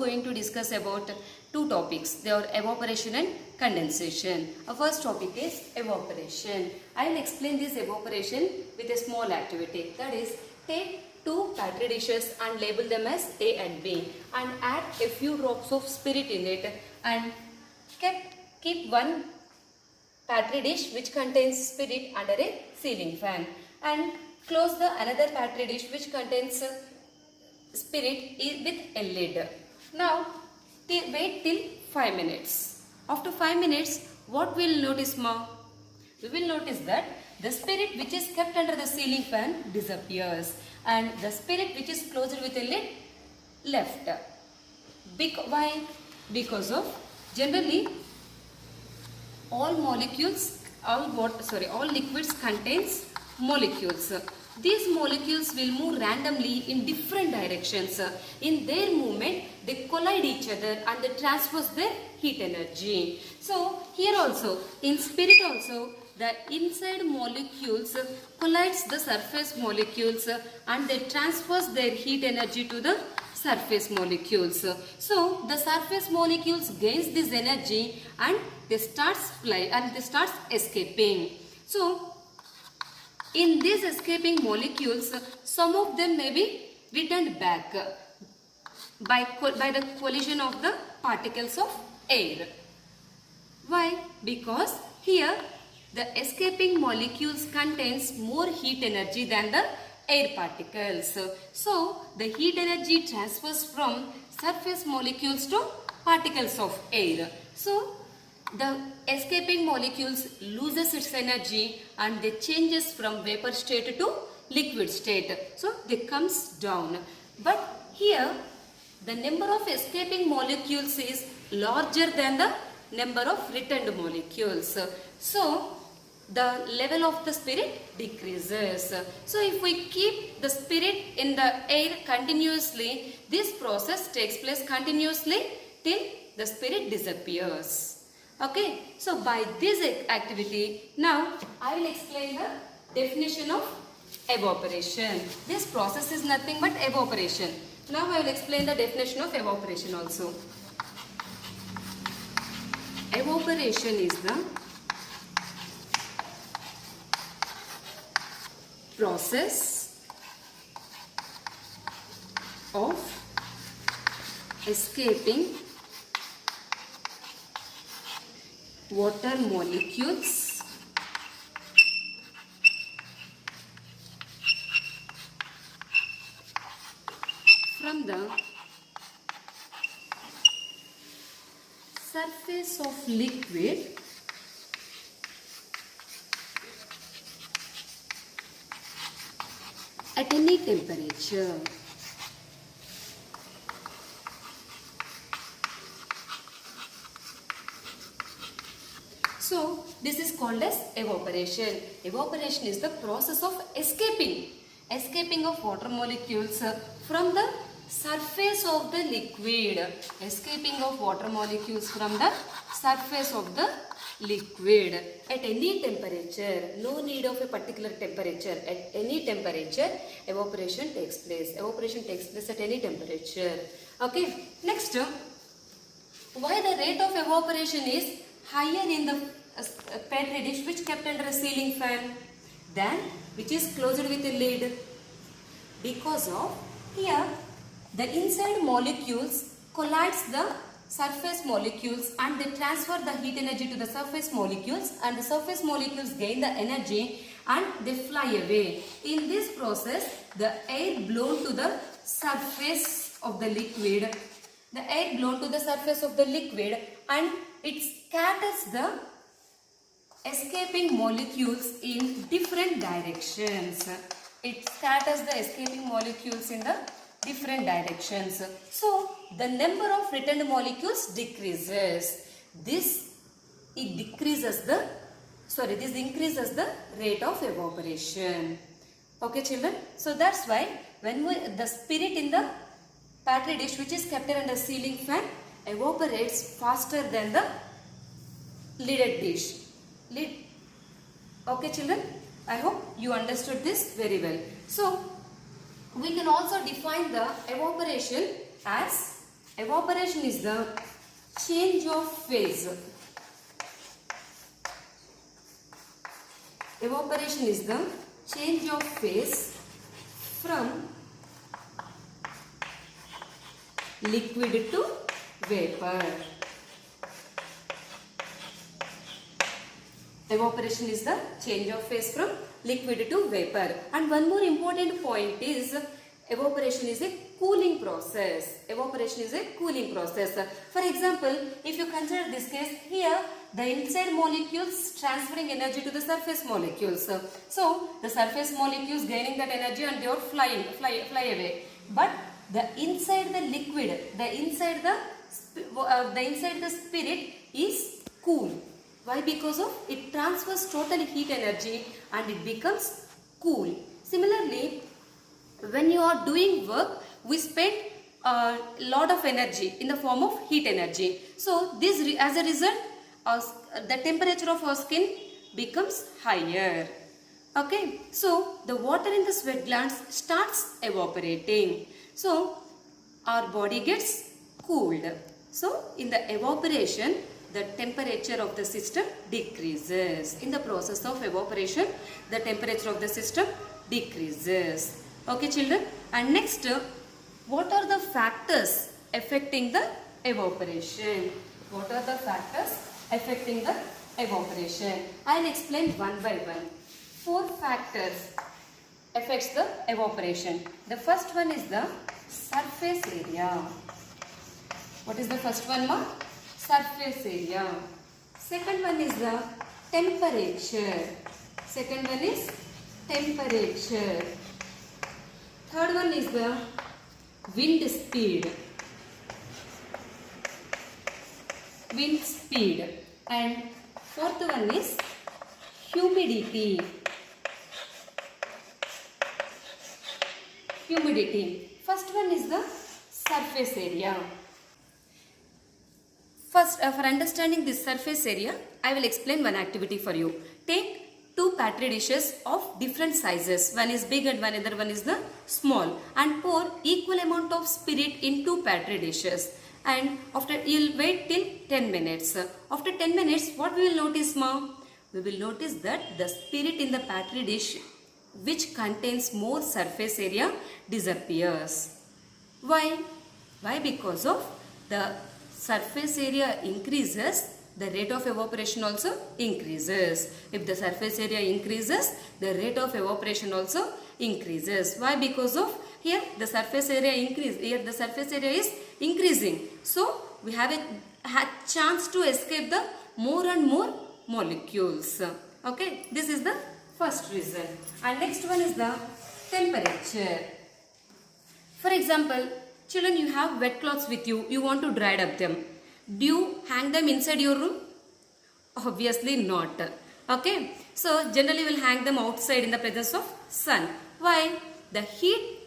going to discuss about two topics. They are evaporation and condensation. Our first topic is evaporation. I will explain this evaporation with a small activity. That is, take two Petri dishes and label them as A and B and add a few drops of spirit in it and keep one Petri dish which contains spirit under a ceiling fan and close the another Petri dish which contains spirit with a lid. Now wait till 5 minutes. After 5 minutes, what we will notice more? We will notice that the spirit which is kept under the ceiling fan disappears and the spirit which is closed with a lid left. Why? Because of generally all liquids contains molecules. These molecules will move randomly in different directions. In their movement, they collide each other and they transfer their heat energy. So here also, in spirit also, the inside molecules collides the surface molecules and they transfer their heat energy to the surface molecules. So the surface molecules gains this energy and they start escaping. So in these escaping molecules, some of them may be returned back by the collision of the particles of air. Why? Because here the escaping molecules contains more heat energy than the air particles. So the heat energy transfers from surface molecules to particles of air. So the escaping molecules loses its energy and they changes from vapor state to liquid state. So they comes down. But here the number of escaping molecules is larger than the number of returned molecules. So the level of the spirit decreases. So if we keep the spirit in the air continuously, this process takes place continuously till the spirit disappears. Okay, so by this activity, now I will explain the definition of evaporation. This process is nothing but evaporation. Now I will explain the definition of evaporation also. Evaporation is the process of escaping water molecules from the surface of liquid at any temperature. So this is called as evaporation. Evaporation is the process of escaping of water molecules from the surface of the liquid. Escaping of water molecules from the surface of the liquid at any temperature. No need of a particular temperature. At any temperature, evaporation takes place. Evaporation takes place at any temperature. Okay. Next, why the rate of evaporation is higher in the Petri dish which kept under a ceiling fan than which is closed with a lid? Because of here the inside molecules collides the surface molecules and they transfer the heat energy to the surface molecules and the surface molecules gain the energy and they fly away. In this process, the air blown to the surface of the liquid, and it scatters the escaping molecules in different directions. It scatters the escaping molecules in the different directions. So the number of returned molecules decreases. This increases the rate of evaporation. Okay children, so that's why when the spirit in the Petri dish which is kept under ceiling fan evaporates faster than the lidded dish. Okay children, I hope you understood this very well. So we can also define the evaporation as Evaporation is the change of phase. Evaporation is the change of phase from liquid to vapor. Evaporation is the change of phase from liquid to vapor. And one more important point is evaporation is a cooling process. Evaporation is a cooling process. For example, if you consider this case here, the inside molecules transferring energy to the surface molecules. So the surface molecules gaining that energy and they are fly away. But the inside the liquid, the inside the spirit is cool. Why? Because of it transfers total heat energy and it becomes cool. Similarly, when you are doing work, we spend a lot of energy in the form of heat energy. So this as a result, the temperature of our skin becomes higher. Okay, so the water in the sweat glands starts evaporating. So our body gets cooled. So in the evaporation, the temperature of the system decreases. In the process of evaporation, the temperature of the system decreases. Okay children, and next, what are the factors affecting the evaporation? What are the factors affecting the evaporation? I will explain one by one. 4 factors affects the evaporation. The first one is the surface area. What is the first one, ma? Surface area. Second one is the temperature. Second one is temperature. Third one is the wind speed. Wind speed. And fourth one is humidity. Humidity. First one is the surface area. First, for understanding this surface area, I will explain one activity for you. Take 2 Petri dishes of different sizes. One is big and another one is the small. And pour equal amount of spirit in 2 Petri dishes. And after, you will wait till 10 minutes. After 10 minutes, what we will notice, ma? We will notice that the spirit in the Petri dish, which contains more surface area, disappears. Why? Why? Because of the surface area increases, the rate of evaporation also increases. If the surface area increases, the rate of evaporation also increases. Why? Because of here the surface area increase. Here the surface area is increasing. So we have a chance to escape the more and more molecules. Okay, this is the first reason. And next one is the temperature. For example, children, you have wet cloths with you. You want to dry up them. Do you hang them inside your room? Obviously not. Okay. So generally we will hang them outside in the presence of sun. Why? The heat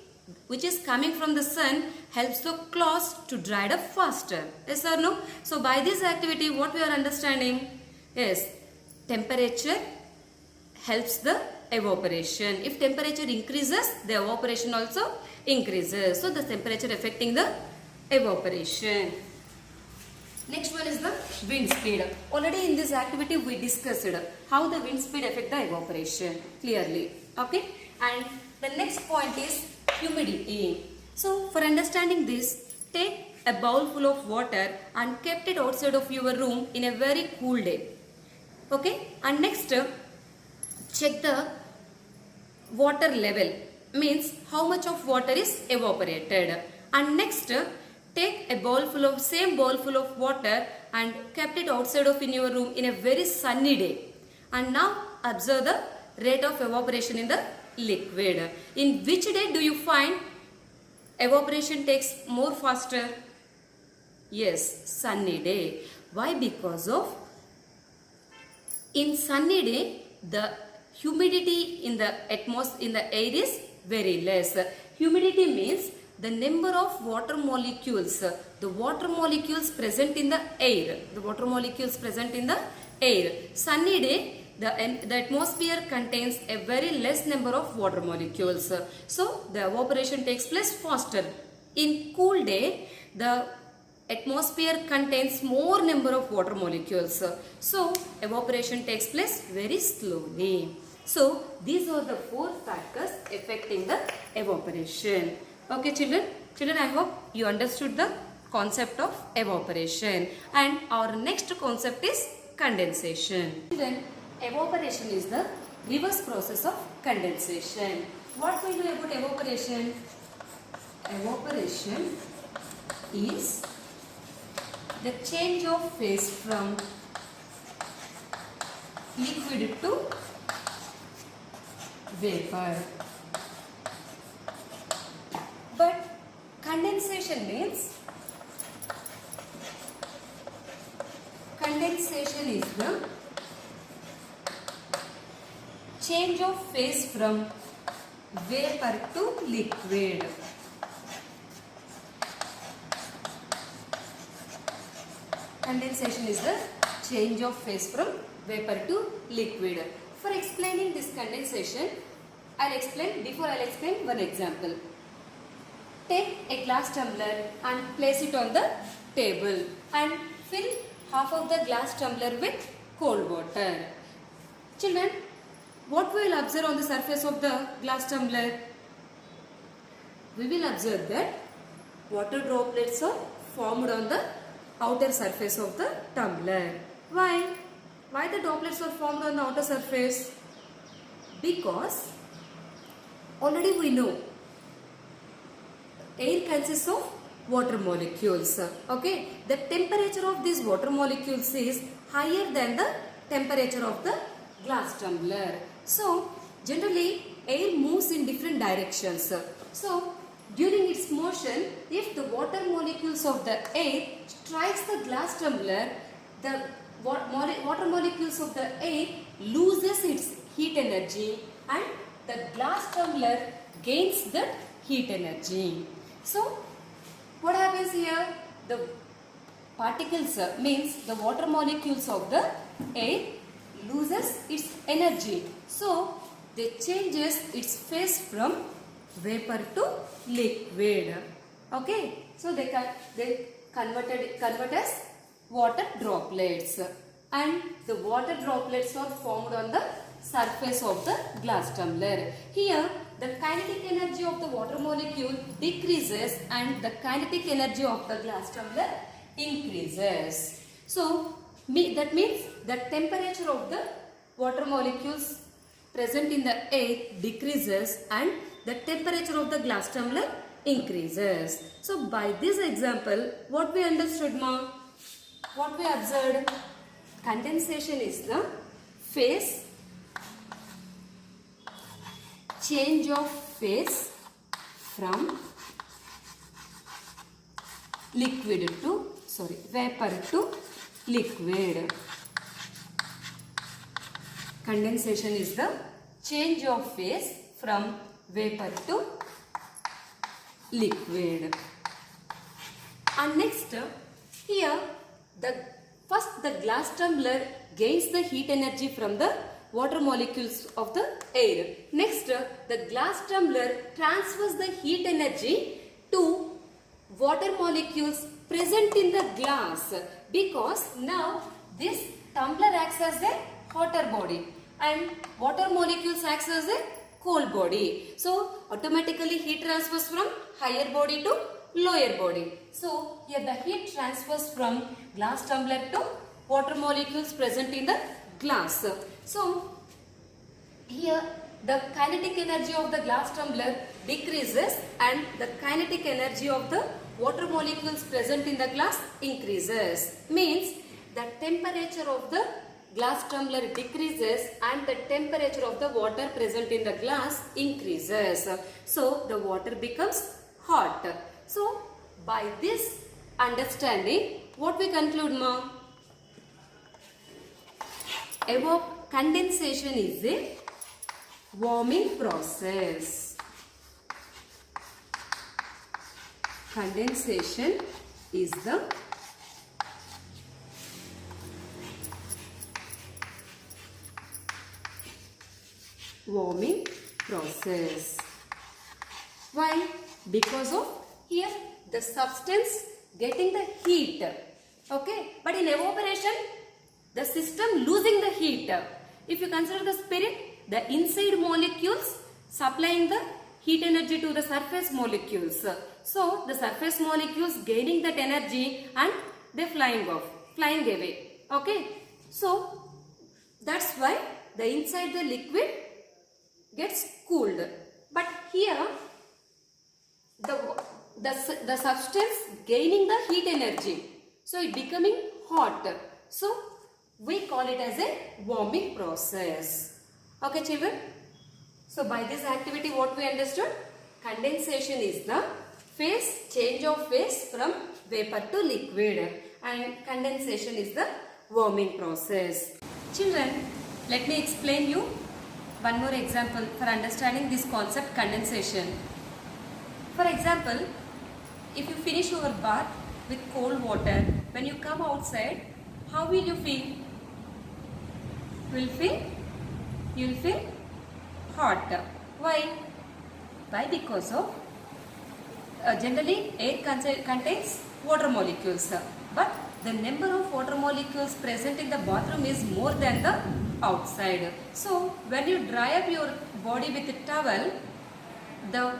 which is coming from the sun helps the cloths to dry up faster. Yes or no? So by this activity, what we are understanding is temperature helps the evaporation. If temperature increases, the evaporation also increases. So the temperature affecting the evaporation. Next one is the wind speed. Already in this activity we discussed how the wind speed affect the evaporation clearly. Okay. And the next point is humidity. So for understanding this, take a bowl full of water and kept it outside of your room in a very cool day. Okay. And next, check the water level, means how much of water is evaporated. And next, take a bowl full of same bowl full of water and kept it outside of in your room in a very sunny day. And now observe the rate of evaporation in the liquid. In which day do you find evaporation takes more faster? Yes, sunny day. Why? Because of in sunny day the humidity in the atmosphere, in the air is very less. Humidity means the number of water molecules, the water molecules present in the air, the water molecules present in the air. Sunny day, the atmosphere contains a very less number of water molecules. So the evaporation takes place faster. In cool day, the atmosphere contains more number of water molecules. So evaporation takes place very slowly. So these are the four factors affecting the evaporation. Okay children? Children, I hope you understood the concept of evaporation. And our next concept is condensation. Children, evaporation is the reverse process of condensation. What we know about evaporation? Evaporation is the change of phase from liquid to vapor. But condensation means is the change of phase from vapor to liquid. Condensation is the change of phase from vapor to liquid. For explaining this condensation, I'll explain one example. Take a glass tumbler and place it on the table and fill half of the glass tumbler with cold water. Children, what we will observe on the surface of the glass tumbler? We will observe that water droplets are formed on the outer surface of the tumbler. Why? Why the droplets are formed on the outer surface? Because already we know air consists of water molecules. Okay, the temperature of these water molecules is higher than the temperature of the glass tumbler. So generally air moves in different directions. So during its motion, if the water molecules of the air strikes the glass tumbler, the water molecules of the air loses its heat energy and the glass tumbler gains that heat energy. So what happens here? The particles means the water molecules of the air loses its energy. So they changes its phase from vapor to liquid. Okay, so they convert as water droplets, and the water droplets are formed on the surface of the glass tumbler. Here the kinetic energy of the water molecule decreases and the kinetic energy of the glass tumbler increases. So that means the temperature of the water molecules present in the air decreases and the temperature of the glass tumbler increases. So by this example, what we understood, ma? What we observed? Condensation is the phase, change of phase from vapor to liquid. Condensation is the change of phase from vapor to liquid. And next, here the glass tumbler gains the heat energy from the water molecules of the air. Next, the glass tumbler transfers the heat energy to water molecules present in the glass, because now this tumbler acts as a hotter body and water molecules acts as a cold body. So automatically heat transfers from higher body to lower body. So here the heat transfers from glass tumbler to water molecules present in the glass. So here the kinetic energy of the glass tumbler decreases and the kinetic energy of the water molecules present in the glass increases. Means the temperature of the glass tumbler decreases and the temperature of the water present in the glass increases. So the water becomes hot. So by this understanding, what we conclude, ma? Condensation is a warming process. Condensation is the warming process. Why? Because of here the substance getting the heat. Okay, but in evaporation, the system losing the heat. If you consider the spirit, the inside molecules supplying the heat energy to the surface molecules. So the surface molecules gaining that energy and they flying away. Okay, so that's why the inside the liquid gets cooled. But here the substance gaining the heat energy, so it becoming hot. So we call it as a warming process. Okay children, so by this activity what we understood, condensation is the change of phase from vapor to liquid, and condensation is the warming process. Children, let me explain you one more example for understanding this concept condensation. For example, if you finish your bath with cold water, when you come outside, how will you feel? You will feel hot. Why? Why? Because of generally air contains water molecules, but the number of water molecules present in the bathroom is more than the outside. So when you dry up your body with a towel, the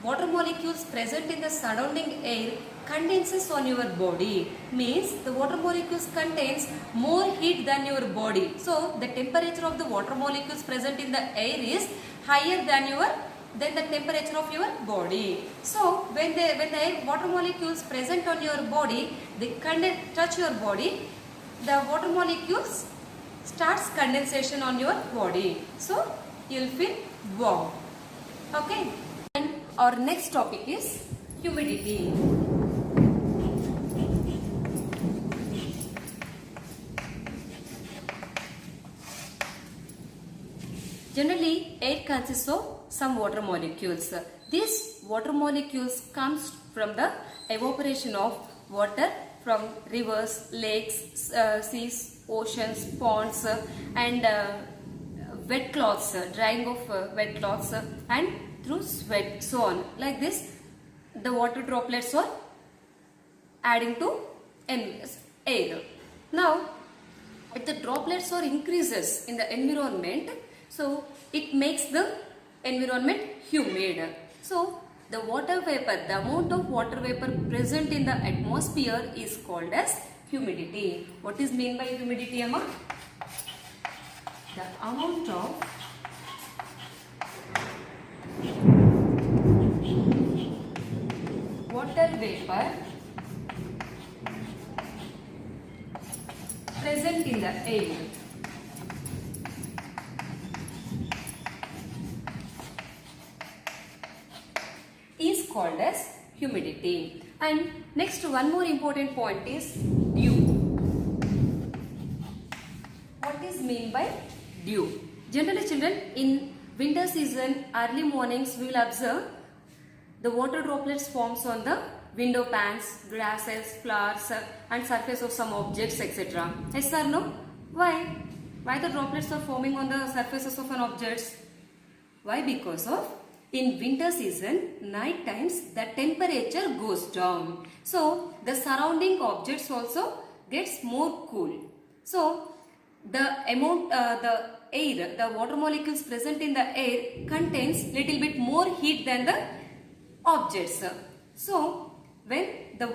water molecules present in the surrounding air condenses on your body, means the water molecules contains more heat than your body. So the temperature of the water molecules present in the air is higher than the temperature of your body. So when the water molecules present on your body, they touch your body, the water molecules starts condensation on your body. So you will feel warm. Okay. And our next topic is humidity. Generally, air consists of some water molecules. These water molecules comes from the evaporation of water from rivers, lakes, seas, oceans, ponds, and wet cloths, drying of wet cloths, and through sweat, so on. Like this, the water droplets are adding to air. Now, if the droplets are increases in the environment, so it makes the environment humid. So the water vapor, the amount of water vapor present in the atmosphere is called as humidity. What is meant by humidity, Amma? The amount of water vapor present in the air is called as humidity. And next, one more important point is dew. What is meant by dew? Generally children, in winter season, early mornings we will observe the water droplets forms on the window panes, grasses, flowers, and surface of some objects, etc. Yes or no? Why? Why the droplets are forming on the surfaces of an object? Why? Because of in winter season, night times the temperature goes down. So the surrounding objects also gets more cool. So the amount, the air, the water molecules present in the air contains little bit more heat than the objects. So when the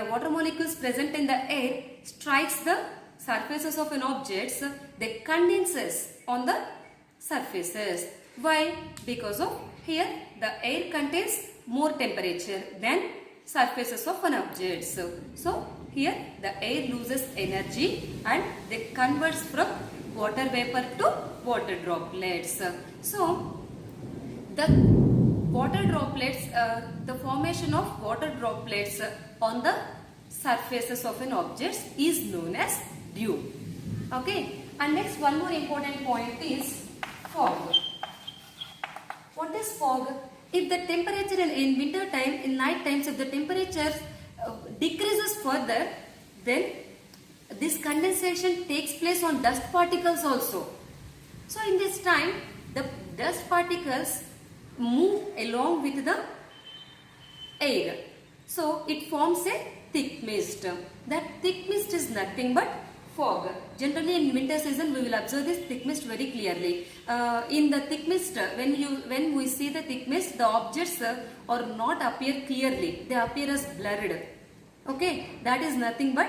water molecules present in the air strikes the surfaces of an object, they condenses on the surfaces. Why? Because of here the air contains more temperature than surfaces of an object. So here the air loses energy and they converts from water vapor to water droplets. So the water droplets, the formation of water droplets on the surfaces of an object is known as dew. Okay. And next, one more important point is fog. What is fog? If the temperature in winter time, in night times, if the temperature decreases further, then this condensation takes place on dust particles also. So in this time, the dust particles move along with the air. So it forms a thick mist. That thick mist is nothing but fog. Generally in winter season we will observe this thick mist very clearly. In the thick mist, when we see the thick mist, the objects are not appear clearly. They appear as blurred. Okay, that is nothing but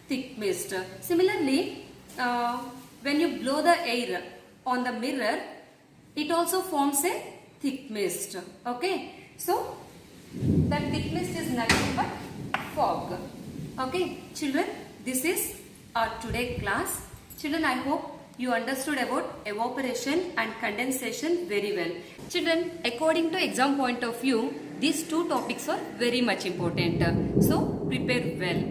thick mist. Similarly, when you blow the air on the mirror, it also forms a thick mist. Okay, so that thick mist is nothing but fog. Okay, children, this is our today class. Children, I hope you understood about evaporation and condensation very well. Children, according to exam point of view, these two topics are very much important. So prepare well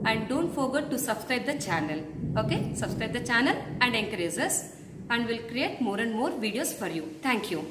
and don't forget to subscribe the channel. Okay, subscribe the channel and encourage us, and we'll create more and more videos for you. Thank you.